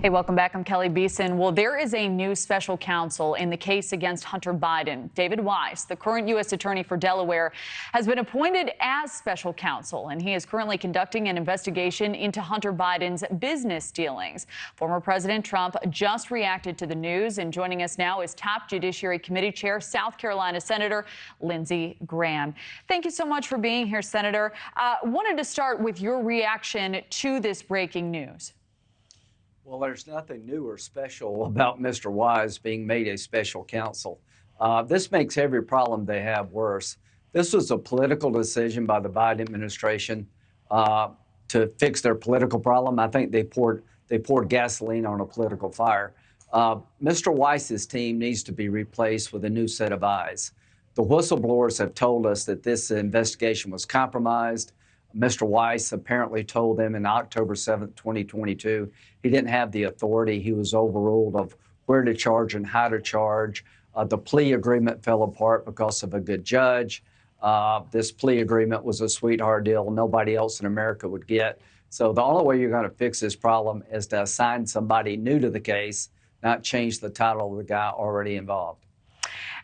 Hey, welcome back. I'm Kelly Beeson. Well, there is a new special counsel in the case against Hunter Biden. David Weiss, the current U.S. attorney for Delaware, has been appointed as special counsel, and he is currently conducting an investigation into Hunter Biden's business dealings. Former President Trump just reacted to the news, and joining us now is top Judiciary Committee Chair, South Carolina Senator Lindsey Graham. Thank you so much for being here, Senator. Wanted to start with your reaction to this breaking news. Well, there's nothing new or special about Mr. Weiss being made a special counsel. This makes every problem they have worse. This was a political decision by the Biden administration to fix their political problem. I think they poured gasoline on a political fire. Mr. Weiss's team needs to be replaced with a new set of eyes. The whistleblowers have told us that this investigation was compromised. Mr. Weiss apparently told them in October 7th, 2022, he didn't have the authority. He was overruled of where to charge and how to charge. The plea agreement fell apart because of a good judge. This plea agreement was a sweetheart deal nobody else in America would get. So the only way you're going to fix this problem is to assign somebody new to the case, not change the title of the guy already involved.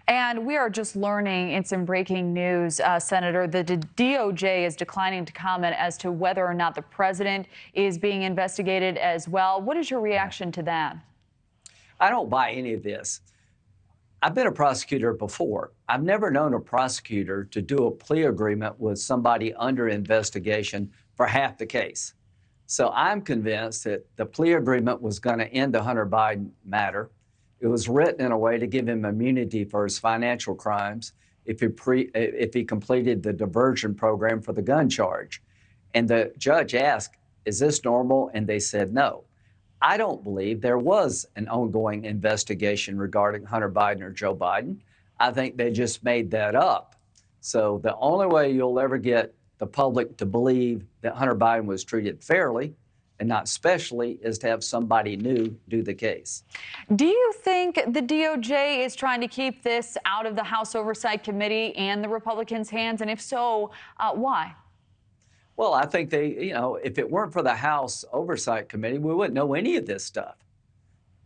And we are just learning in some breaking news, Senator, that the DOJ is declining to comment as to whether or not the president is being investigated as well. What is your reaction to that? I don't buy any of this. I've been a prosecutor before. I've never known a prosecutor to do a plea agreement with somebody under investigation for half the case. So I'm convinced that the plea agreement was going to end the Hunter Biden matter. It was written in a way to give him immunity for his financial crimes if he completed the diversion program for the gun charge. And the judge asked, is this normal? And they said no. I don't believe there was an ongoing investigation regarding Hunter Biden or Joe Biden. I think they just made that up. So the only way you'll ever get the public to believe that Hunter Biden was treated fairly and not specially is to have somebody new do the case. Do you think the DOJ is trying to keep this out of the House Oversight Committee and the Republicans' hands? And if so, why? Well, I think if it weren't for the House Oversight Committee, we wouldn't know any of this stuff.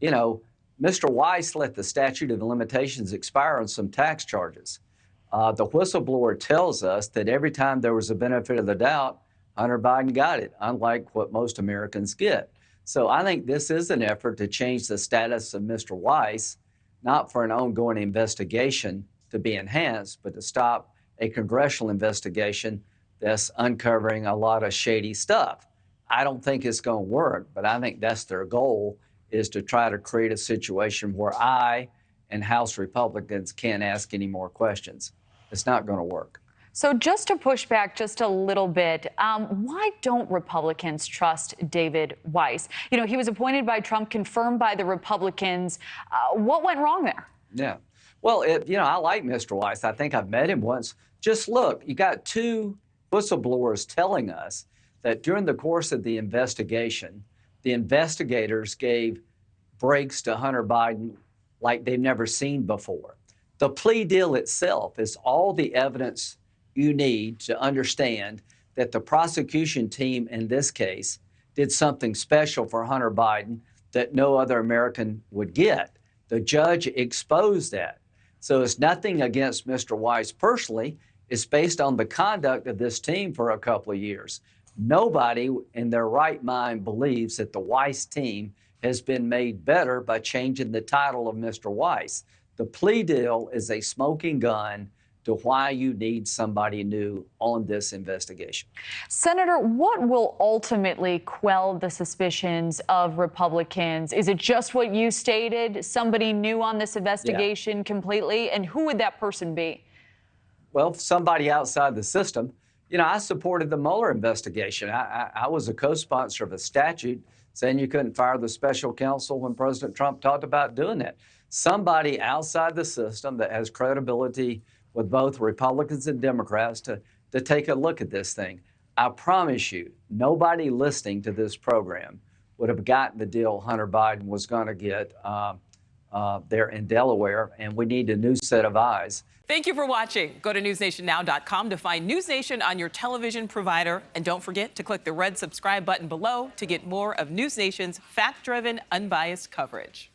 Mr. Weiss let the statute of limitations expire on some tax charges. The whistleblower tells us that every time there was a benefit of the doubt, Hunter Biden got it, unlike what most Americans get. So I think this is an effort to change the status of Mr. Weiss, not for an ongoing investigation to be enhanced, but to stop a congressional investigation that's uncovering a lot of shady stuff. I don't think it's going to work, but I think that's their goal, is to try to create a situation where I and House Republicans can't ask any more questions. It's not going to work. So just to push back just a little bit, why don't Republicans trust David Weiss? He was appointed by Trump, confirmed by the Republicans. What went wrong there? Yeah. Well, I like Mr. Weiss. I think I've met him once. Just look, you got two whistleblowers telling us that during the course of the investigation, the investigators gave breaks to Hunter Biden like they've never seen before. The plea deal itself is all the evidence you need to understand that the prosecution team in this case did something special for Hunter Biden that no other American would get. The judge exposed that. So it's nothing against Mr. Weiss personally. It's based on the conduct of this team for a couple of years. Nobody in their right mind believes that the Weiss team has been made better by changing the title of Mr. Weiss. The plea deal is a smoking gun to why you need somebody new on this investigation. Senator, what will ultimately quell the suspicions of Republicans? Is it just what you stated, somebody new on this investigation completely? And who would that person be? Well, somebody outside the system. I supported the Mueller investigation. I was a co-sponsor of a statute saying you couldn't fire the special counsel when President Trump talked about doing that. Somebody outside the system that has credibility with both Republicans and Democrats to take a look at this thing. I promise you, nobody listening to this program would have gotten the deal Hunter Biden was going to get there in Delaware, and we need a new set of eyes. Thank you for watching. Go to newsnationnow.com to find News Nation on your television provider. And don't forget to click the red subscribe button below to get more of News Nation's fact-driven, unbiased coverage.